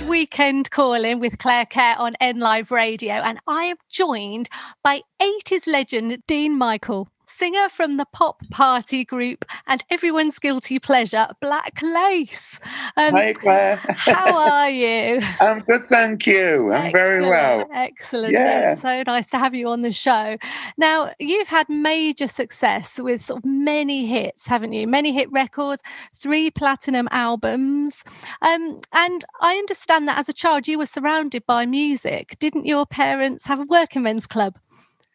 is Weekend Calling with Claire Kerr on N Live Radio, and I am joined by 80s legend Dene Michael, singer from the pop party group and everyone's guilty pleasure, Black Lace. Hi, Claire. How are you? I'm good, thank you. I'm very well. Excellent. Yeah. It's so nice to have you on the show. Now, you've had major success with sort of many hits, haven't you? Many hit records, 3 platinum albums. And I understand that as a child, you were surrounded by music. Didn't your parents have a working men's club?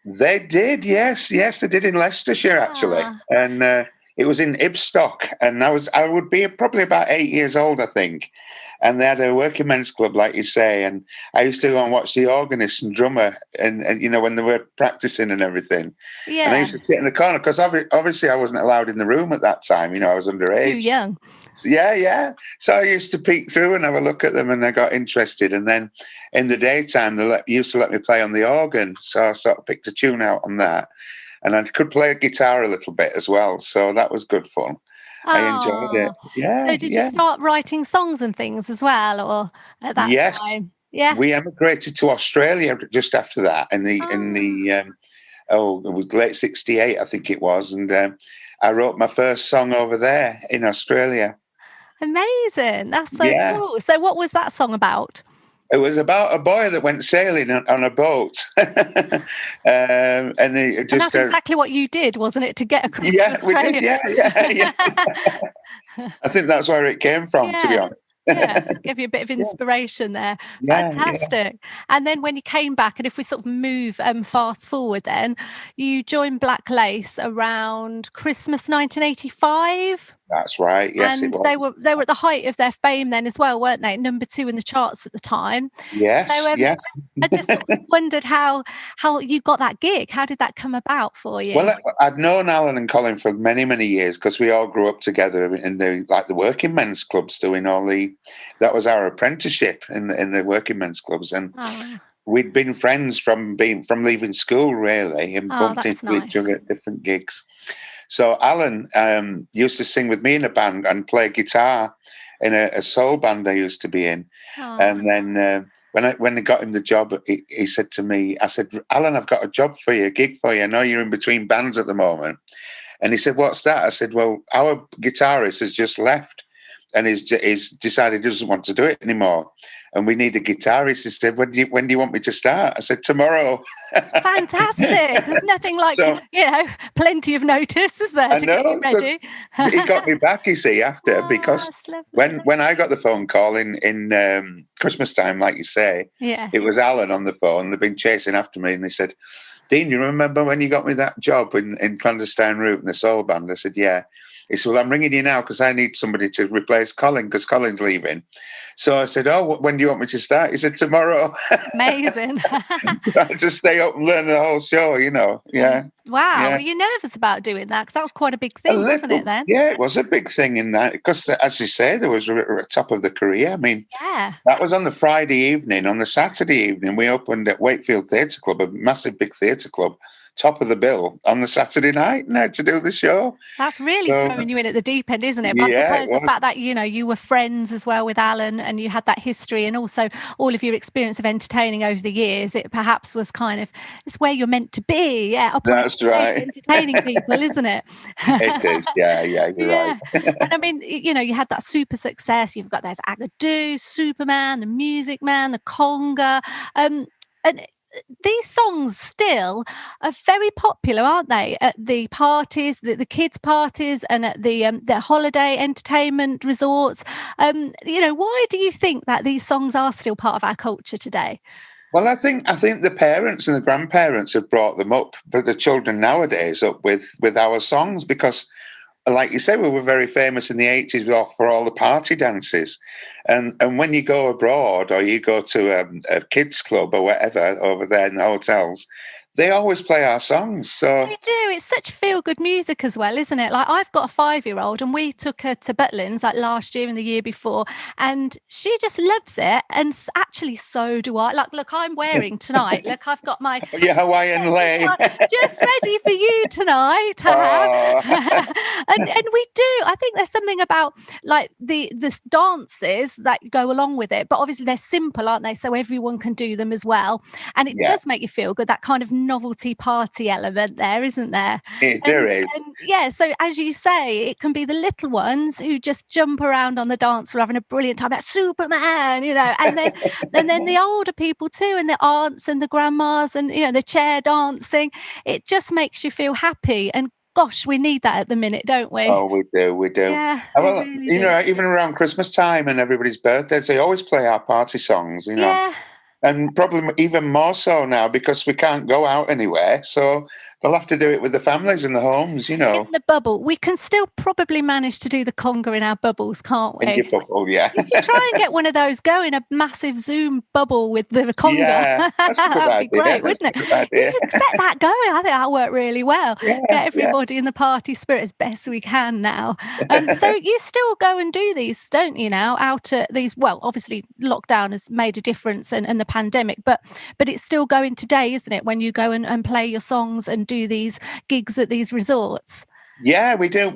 They did, yes, they did in Leicestershire, actually. And it was in Ibstock, and I would be probably about 8 years old, I think. And they had a working men's club, like you say, and I used to go and watch the organist and drummer, and you know, when they were practicing and everything. Yeah. And I used to sit in the corner, because obviously I wasn't allowed in the room at that time, you know, I was underage. Too young. Yeah. So I used to peek through and have a look at them, and I got interested. And then in the daytime, they used to let me play on the organ. So I sort of picked a tune out on that. And I could play a guitar a little bit as well. So that was good fun. I enjoyed it. Yeah. So did you start writing songs and things as well, or at that time? Yeah. We emigrated to Australia just after that it was late 68, I think it was. And I wrote my first song over there in Australia. Amazing. That's so cool. So what was that song about? It was about a boy that went sailing on a boat. and that's exactly what you did, wasn't it, to get across to Australia? Yeah. I think that's where it came from, to be honest. Give you a bit of inspiration there. Fantastic. Yeah. And then when you came back, and if we sort of move fast forward, then you joined Black Lace around Christmas 1985. That's right. Yes, and it was. they were at the height of their fame then as well, weren't they? Number 2 in the charts at the time. Yes. So, yes. I just wondered how you got that gig. How did that come about for you? Well, I'd known Alan and Colin for many, many years, because we all grew up together in the working men's clubs, doing that was our apprenticeship in the working men's clubs, and we'd been friends from leaving school, really, and bumped into each other at different gigs. So Alan used to sing with me in a band and play guitar in a soul band I used to be in. And then when I got him the job, he said to me, I said, Alan, I've got a job for you, a gig for you. I know you're in between bands at the moment. And he said, what's that? I said, well, our guitarist has just left and he's decided he doesn't want to do it anymore. And we need a guitarist. He said, when do you want me to start? I said, tomorrow. Fantastic. There's nothing like, plenty of notice, is there, to get you ready? So he got me back, you see, after, because when I got the phone call in Christmas time, like you say, it was Alan on the phone. They've been chasing after me, and they said, Dean, you remember when you got me that job in Clandestine Route in the soul band? I said, yeah. He said, well, I'm ringing you now because I need somebody to replace Colin, because Colin's leaving. So I said, oh, when do you want me to start? He said, tomorrow. Amazing. I had to stay up and learn the whole show, you know. Yeah. Wow. Yeah. Were you nervous about doing that? Because that was quite a big thing, wasn't it, then? Yeah, it was a big thing in that. Because, as you say, there was a top of the career. I mean, that was on the Friday evening. On the Saturday evening, we opened at Wakefield Theatre Club, a massive big theatre club, top of the bill on the Saturday night now to do the show. That's really throwing you in at the deep end, isn't it? But I suppose the fact that, you were friends as well with Alan, and you had that history, and also all of your experience of entertaining over the years, it perhaps was kind of, it's where you're meant to be. Yeah, that's right. Entertaining people, isn't it? It is, you're right. And I mean, you had that super success. You've got those Agadoo, Superman, the Music Man, the Conga, and these songs still are very popular, aren't they? At the parties, the kids' parties, and at the holiday entertainment resorts. Why do you think that these songs are still part of our culture today? Well, I think the parents and the grandparents have brought them up, but the children nowadays up with our songs, because, like you say, we were very famous in the 80s for all the party dances. And when you go abroad, or you go to a kids club or whatever over there in the hotels, they always play our songs. So they do. It's such feel-good music as well, isn't it? Like, I've got a 5-year-old, and we took her to Butlins like last year and the year before, and she just loves it. And actually, so do I. Like, look, I'm wearing tonight. Look, I've got my Hawaiian lane just ready for you tonight to have. and we do. I think there's something about like the dances that go along with it, but obviously they're simple, aren't they? So everyone can do them as well, and it does make you feel good. That kind of novelty party element there, isn't there? There is. And yeah, so as you say, it can be the little ones who just jump around on the dance floor having a brilliant time, like Superman, and then the older people too, and the aunts and the grandmas, and the chair dancing. It just makes you feel happy, and gosh, we need that at the minute, don't we? Oh, we do. Yeah, Well, really do. even around Christmas time and everybody's birthdays, they always play our party songs, Yeah. And probably even more so now because we can't go out anywhere. So they'll have to do it with the families in the homes, In the bubble. We can still probably manage to do the conga in our bubbles, can't we? In your bubble, yeah. You should try and get one of those going, a massive Zoom bubble with the conga. Yeah, that's a good That'd be idea. great, wouldn't it? You should set that going. I think that'll work really well. Get everybody in the party spirit as best we can now. So you still go and do these, don't you, now, out at these, well, obviously lockdown has made a difference and the pandemic, but it's still going today, isn't it, when you go and play your songs and do these gigs at these resorts? Yeah, we do.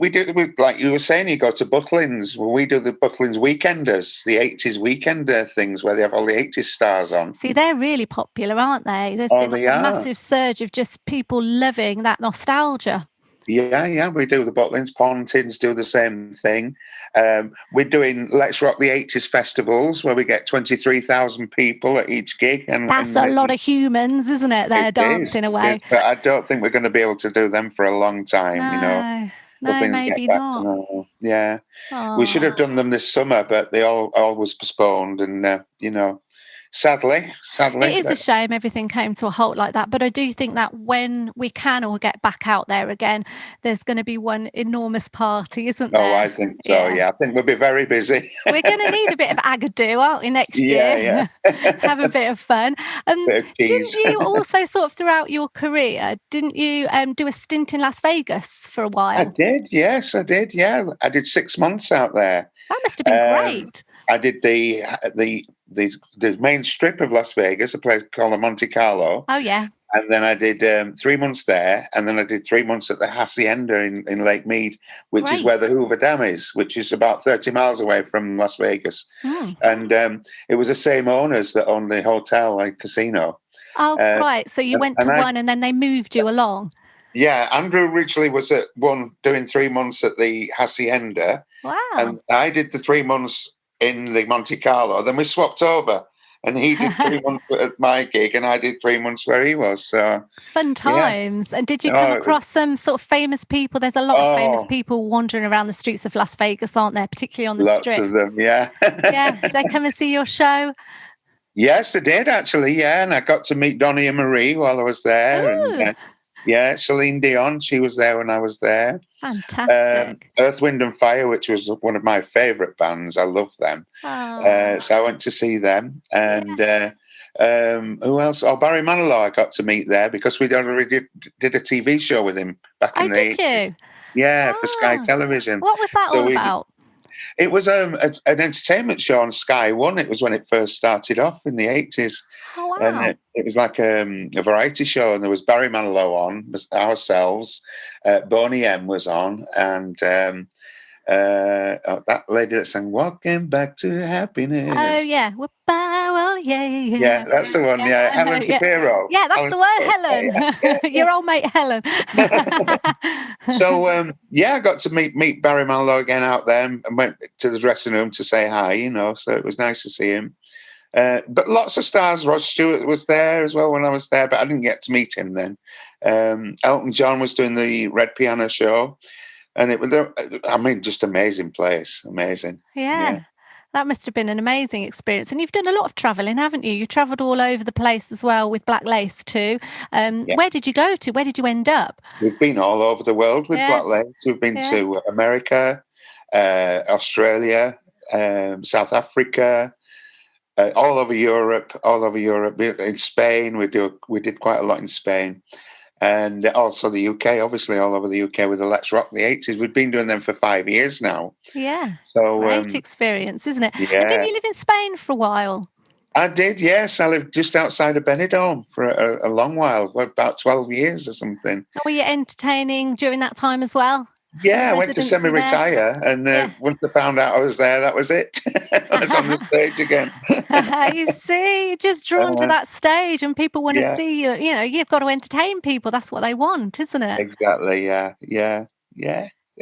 Like you were saying, you go to Butlins. Well, we do the Butlins Weekenders, the 80s Weekender things where they have all the 80s stars on. See, they're really popular, aren't they? There's been a massive surge of just people loving that nostalgia. Yeah, we do. The Butlins Pontins do the same thing. We're doing Let's Rock the 80s festivals where we get 23,000 people at each gig. That's a lot of humans, isn't it? They're dancing away. But I don't think we're going to be able to do them for a long time, No, maybe not. Yeah. We should have done them this summer, but they all was postponed and, sadly. It is a shame everything came to a halt like that. But I do think that when we can all get back out there again, there's going to be one enormous party, isn't there? Oh, I think so, yeah. I think we'll be very busy. We're going to need a bit of agadoo, aren't we, next year? Yeah. Have a bit of fun. Didn't you also sort of throughout your career, didn't you do a stint in Las Vegas for a while? I did, yes, I did, yeah. I did 6 months out there. That must have been great. I did the main strip of Las Vegas, a place called Monte Carlo. Oh, yeah. And then I did 3 months there, and then I did 3 months at the Hacienda in Lake Mead, which is where the Hoover Dam is, which is about 30 miles away from Las Vegas. And it was the same owners that owned the hotel, like casino. Oh, right. So you went to one and then they moved you along. Yeah, Andrew originally was at one doing 3 months at the Hacienda. Wow. And I did the 3 months in the Monte Carlo. Then we swapped over. And he did 3 months at my gig, and I did 3 months where he was. So fun times. Yeah. And did you come across some sort of famous people? There's a lot of famous people wandering around the streets of Las Vegas, aren't there? Particularly on the strip. Lots of them, yeah. Yeah. Did they come and see your show? Yes, they did actually. Yeah, and I got to meet Donnie and Marie while I was there. Ooh. And Celine Dion, she was there when I was there. Fantastic. Earth, Wind and Fire, which was one of my favourite bands. I love them. So I went to see them. And who else? Oh, Barry Manilow I got to meet there because we'd already did a TV show with him back in the 80s. Did you? Yeah, for Sky Television. What was that all about? It was an entertainment show on Sky One. It was when it first started off in the 80s. Oh, wow. And it was like a variety show, and there was Barry Manilow on, ourselves, Boney M was on, and that lady that sang "Walking Back to Happiness." Oh yeah, yeah, that's the one. Yeah, Helen Shapiro. Yeah, that's the one, Helen. Your old mate Helen. So I got to meet Barry Manilow again out there, and went to the dressing room to say hi. So it was nice to see him. But lots of stars. Rod Stewart was there as well when I was there, but I didn't get to meet him then. Elton John was doing the Red Piano Show, and it was, just amazing place. Amazing. Yeah. That must have been an amazing experience. And you've done a lot of travelling, haven't you? You travelled all over the place as well with Black Lace too. Where did you go to? Where did you end up? We've been all over the world with Black Lace. We've been to America, Australia, South Africa, all over Europe. In Spain, we did quite a lot in Spain. And also the UK, obviously all over the UK with the Let's Rock the 80s. We've been doing them for 5 years now. Yeah. So great experience, isn't it? Yeah. And didn't you live in Spain for a while? I did, yes. I lived just outside of Benidorm for a long while, about 12 years or something. Were you entertaining during that time as well? Yeah, I went to residency there. semi-retire, and once I found out I was there, that was it. I was on the stage again. You see, just drawn to that stage, and people want to see you. You know, you've got to entertain people. That's what they want, isn't it? Exactly. Yeah.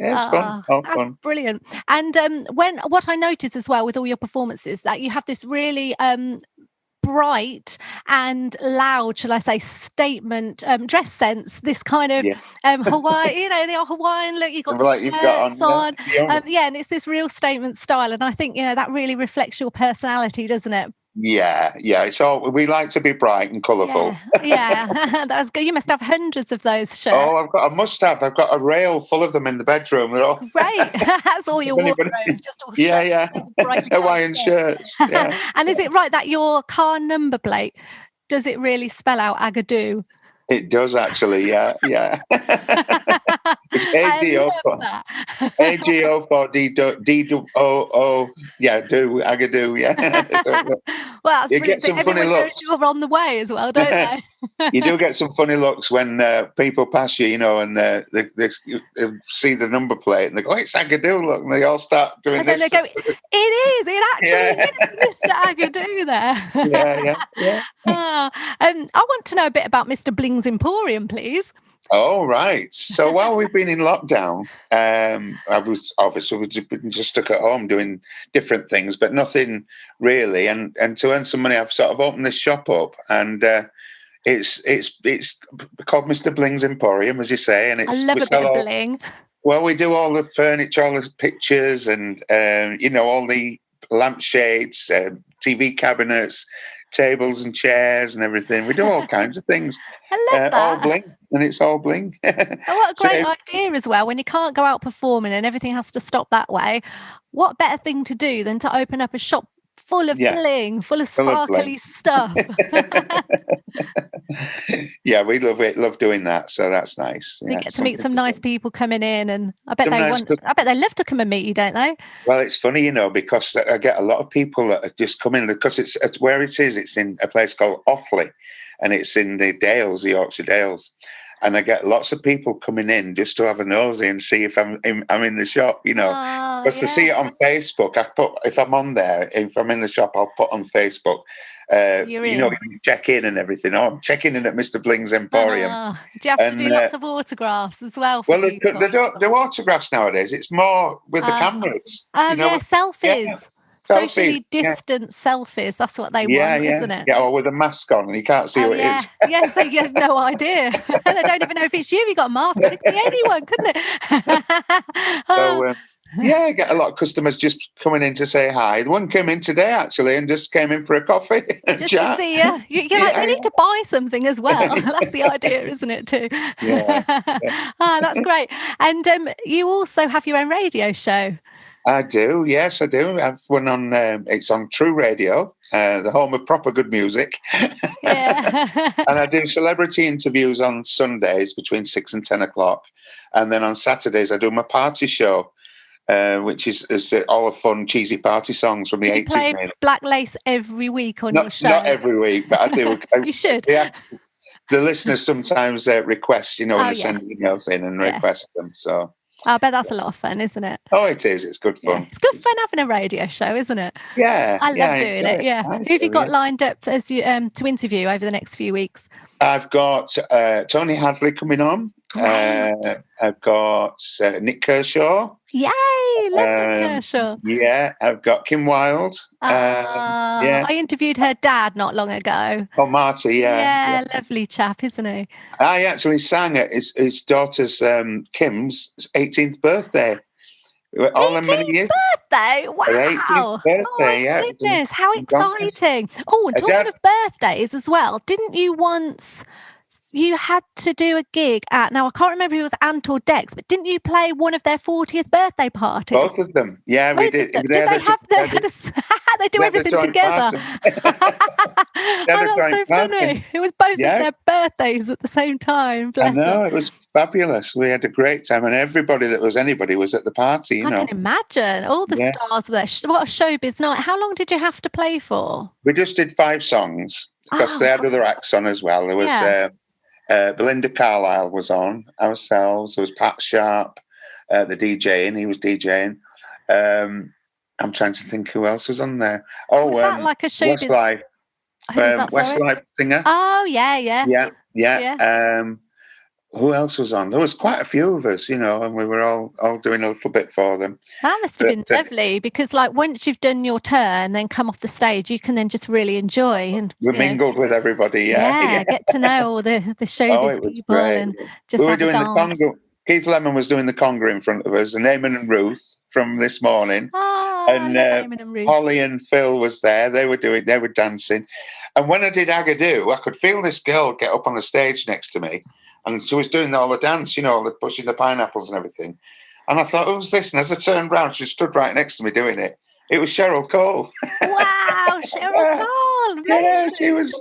It's fun. Ah, All that's fun. brilliant. And what I noticed as well with all your performances, that you have this really bright and loud, shall I say, statement dress sense. This kind of Yeah. Hawaii, you know, the Hawaiian look. You've got the Like you've got shirts on. on, and it's this real statement style. And I think that really reflects your personality, doesn't it? Yeah. It's all. We like to be bright and colourful. Yeah. That's good. You must have hundreds of those shirts. Oh, I must have. I've got a rail full of them in the bedroom. They're all great. That's all your wardrobe is just all shirts. Hawaiian shirts. Yeah. And is it right that your car number plate, does it really spell out Agadoo? It does actually, yeah. It's AGO for DOO, Agadoo, yeah. Well, that's you brilliant. get some funny looks. You're on the way as well, don't they? You do get some funny looks when people pass you, and they see the number plate and they go, "Oh, it's Agadoo!" Look, and they all start doing this. And then they go, "It actually is Mr. Agadoo there." Yeah. I want to know a bit about Mr. Bling's Emporium, please. Oh, right. So while we've been in lockdown, I was obviously we've been just stuck at home doing different things, but nothing really. And to earn some money, I've sort of opened this shop up, and it's called Mr Bling's Emporium, as you say. And I love a bit of bling. Well, we do all the furniture, all the pictures, and all the lampshades, TV cabinets, tables and chairs and everything. We do all kinds of things. I love that. All bling, and it's all bling. What a great idea as well, when you can't go out performing and everything has to stop that way. What better thing to do than to open up a shop full of bling, full of sparkly stuff. Yeah, we love doing that, so that's nice. You get to meet some nice people coming in, and I bet they love to come and meet you, don't they? Well, it's funny, because I get a lot of people that just come in, because it's where it is. It's in a place called Otley, and it's in the Dales, the Yorkshire Dales. And I get lots of people coming in just to have a nosy and see if I'm in the shop, because to see it on Facebook, if I'm on there, if I'm in the shop, I'll put on Facebook, you check in and everything. Oh, I'm checking in at Mr. Bling's Emporium. Do you have to do lots of autographs as well? Well, they don't do autographs nowadays. It's more with the cameras. Selfies. Yeah. Socially distant selfies. That's what they want, isn't it? Yeah, or with a mask on and you can't see what it is. Yeah, so you have no idea. They don't even know if it's you. You got a mask on. It could be anyone, couldn't it? So, I get a lot of customers just coming in to say hi. One came in today, actually, and just came in for a coffee. Just to see you. You're like, we need to buy something as well. That's the idea, isn't it, too? Yeah. That's great. And you also have your own radio show. I do, yes, I do. I've one on, it's on True Radio, the home of proper good music. Yeah. And I do celebrity interviews on Sundays between 6 and 10 o'clock. And then on Saturdays, I do my party show, which is all the fun, cheesy party songs from the 80s. You play Black Lace every week on your show? Not every week, but I do. You should. Yeah. The listeners sometimes request, when they send emails in and request them, so... I bet that's a lot of fun, isn't it? Oh, it is. It's good fun. Yeah. It's good fun having a radio show, isn't it? Yeah. I love doing it. Yeah. Who have you got lined up as you to interview over the next few weeks? I've got Tony Hadley coming on. Right. I've got Nick Kershaw. Yay! Love Nick Kershaw. Yeah, I've got Kim Wilde. I interviewed her dad not long ago. Oh, Marty, yeah. Lovely chap, isn't he? I actually sang at his daughter's Kim's 18th birthday. All 18th birthday? Wow! 18th birthday, oh, my goodness, how exciting! Oh, and talking of birthdays as well, didn't you once... You had to do a gig at, now I can't remember if it was Ant or Dex, but didn't you play one of their 40th birthday parties? Both of them. Yeah, we did. Did they do everything together? That's so funny. It was both of their birthdays at the same time. I know, it was fabulous. We had a great time, and everybody that was anybody was at the party, I can imagine. All the stars were there. What a showbiz night. How long did you have to play for? We just did 5 songs, because they had other acts on as well. There was... Belinda Carlisle was on, ourselves, there was Pat Sharp, the DJing. He was DJing. I'm trying to think who else was on there. Oh, Was that like a showbiz? Westlife. Who was that, sorry? Westlife singer. Oh, yeah. Who else was on? There was quite a few of us, and we wwere all doing a little bit for them. That must have been lovely, because like once you've done your turn, then come off the stage, you can then just really enjoy and we mingled with everybody. Yeah, get to know all the showbiz people great. and just we were have doing a dance. the conga. Keith Lemon was doing the conga in front of us, and Eamonn and Ruth from This Morning. And Eamonn and Ruth. Holly and Phil was there. They were dancing. And when I did Agadoo, I could feel this girl get up on the stage next to me, and she was doing all the dance, all the pushing the pineapples and everything. And I thought, who's this? And as I turned round, she stood right next to me doing it. It was Cheryl Cole. Wow, Cheryl Cole. Amazing, yeah, she was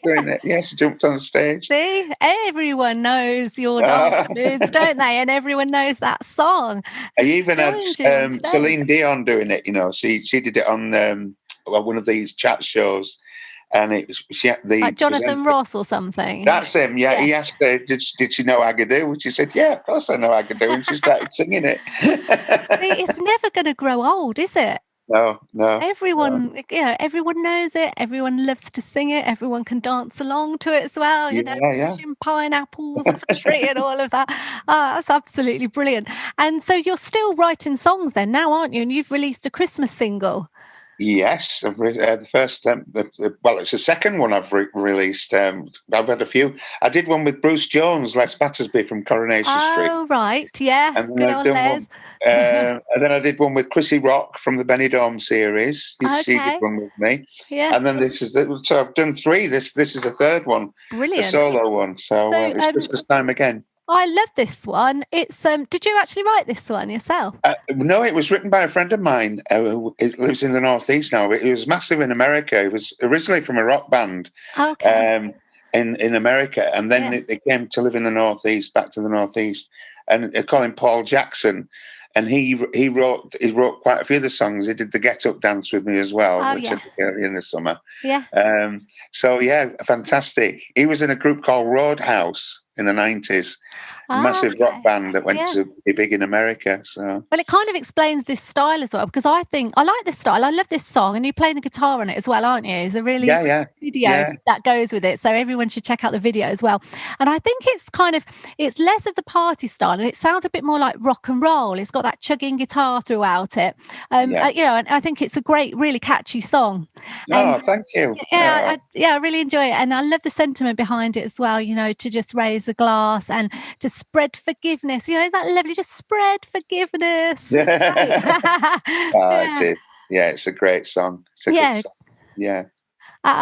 doing it. Yeah, she jumped on the stage. See, everyone knows your dance moves, don't they? And everyone knows that song. I even had Celine Dion doing it. She did it on one of these chat shows. And it was like Jonathan Ross or something. That's him. Yeah. He asked her, did she know Agadoo? And she said, yeah, of course I know Agadoo. And she started singing it. It's never going to grow old, is it? No. Everyone knows it. Everyone loves to sing it. Everyone can dance along to it as well. Pushing pineapples off a tree and all of that. That's absolutely brilliant. And so you're still writing songs then now, aren't you? And you've released a Christmas single. Yes, the first. It's the second one I've released. I've had a few. I did one with Bruce Jones, Les Battersby from Coronation Street. Oh, right, yeah. And good old Les. And then I did one with Chrissy Rock from the Benidorm series. She did one with me. Yeah. And then so I've done 3. This is the third one. Brilliant. A solo one. So it's Christmas time again. I love this one. It's did you actually write this one yourself? No, it was written by a friend of mine who lives in the Northeast now. It was massive in America. It was originally from a rock band in America, and then they came to live in the Northeast, back to the Northeast, and they call him Paul Jackson. And he wrote quite a few of the songs. He did the Get Up dance with me as well, which I did early in the summer. Yeah. So fantastic. He was in a group called Roadhouse in the 90s. Massive rock band that went to be big in America. So, well, it kind of explains this style as well, because I think I like this style. I love this song, and you're playing the guitar on it as well, aren't you? It's a really video that goes with it. So everyone should check out the video as well. And I think it's less of the party style, and it sounds a bit more like rock and roll. It's got that chugging guitar throughout it. And I think it's a great, really catchy song. Thank you. I really enjoy it, and I love the sentiment behind it as well. To just raise a glass and to spread forgiveness. Isn't that lovely? Just spread forgiveness. It is. Yeah, it's a great song. It's a good song. Yeah.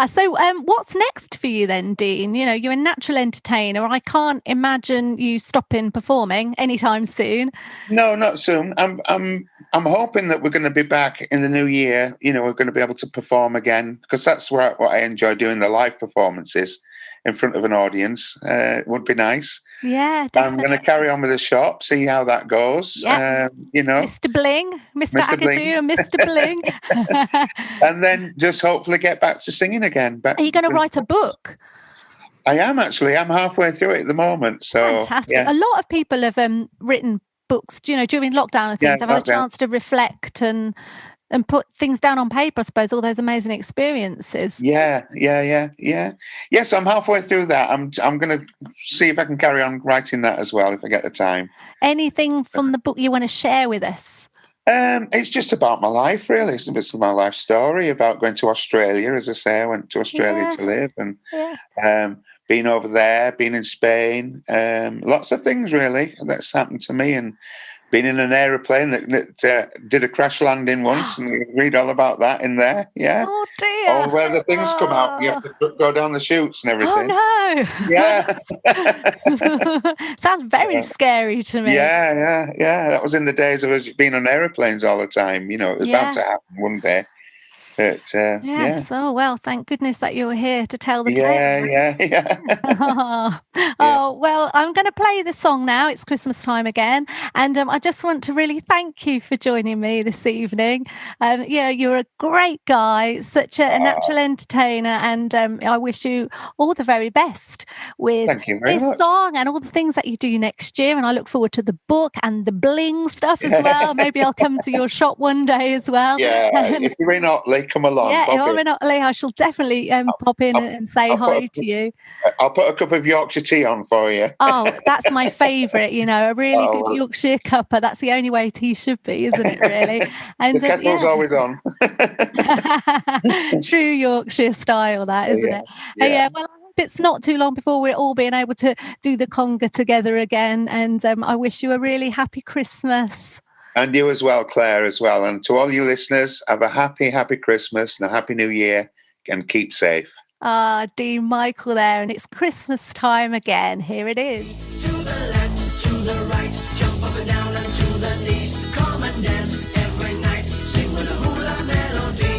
So what's next for you then, Dean? You're a natural entertainer. I can't imagine you stopping performing anytime soon. No, not soon. I'm hoping that we're going to be back in the new year. We're going to be able to perform again, because that's what I enjoy doing, the live performances in front of an audience. It would be nice. Yeah, definitely. I'm going to carry on with the shop, see how that goes. Yeah. Mr Bling, Mr Agadoo and Mr Bling. And then just hopefully get back to singing again. Are you going to write a book? I am, actually. I'm halfway through it at the moment. So fantastic. Yeah. A lot of people have written books, during lockdown and things. I've had a chance to reflect and put things down on paper, I suppose, all those amazing experiences. Yeah. Yes, I'm halfway through that. I'm going to see if I can carry on writing that as well, if I get the time. Anything from the book you want to share with us? It's just about my life, really. It's my life story about going to Australia. As I say, I went to Australia to live, and being over there, being in Spain, lots of things, really, that's happened to me, and been in an aeroplane that did a crash landing once, and you read all about that in there. Yeah. Oh dear. All where the things come out, you have to go down the chutes and everything. Oh no. Yeah. Sounds very scary to me. Yeah. That was in the days of us being on aeroplanes all the time. It was bound to happen one day. But Yes. Oh, well, thank goodness that you were here to tell the tale. yeah. Oh, well, I'm going to play the song now. It's Christmas time again. And I just want to really thank you for joining me this evening. Yeah, you're a great guy, such a natural entertainer. And I wish you all the very best with Thank you very this much. song and all the things that you do next year. And I look forward to the book and the bling stuff as well. Maybe I'll come to your shop one day as well. Yeah, if you're in Otley, come along. Yeah, if I'm In. in Otley, I shall definitely pop in and say hi to you. I'll put a cup of Yorkshire tea on for you. Oh, that's my favourite, a really good Yorkshire cuppa. That's the only way tea should be, isn't it, really? And the kettle's always on. True Yorkshire style, that, isn't it? Yeah, well, I hope it's not too long before we're all being able to do the conga together again. And I wish you a really happy Christmas. And you as well, Claire, as well. And to all you listeners, have a happy, happy Christmas and a happy New Year, and keep safe. Dene Michael there, and it's Christmas time again. Here it is. To the left, to the right, jump up and down and to the knees. Come and dance every night, sing with a hula melody.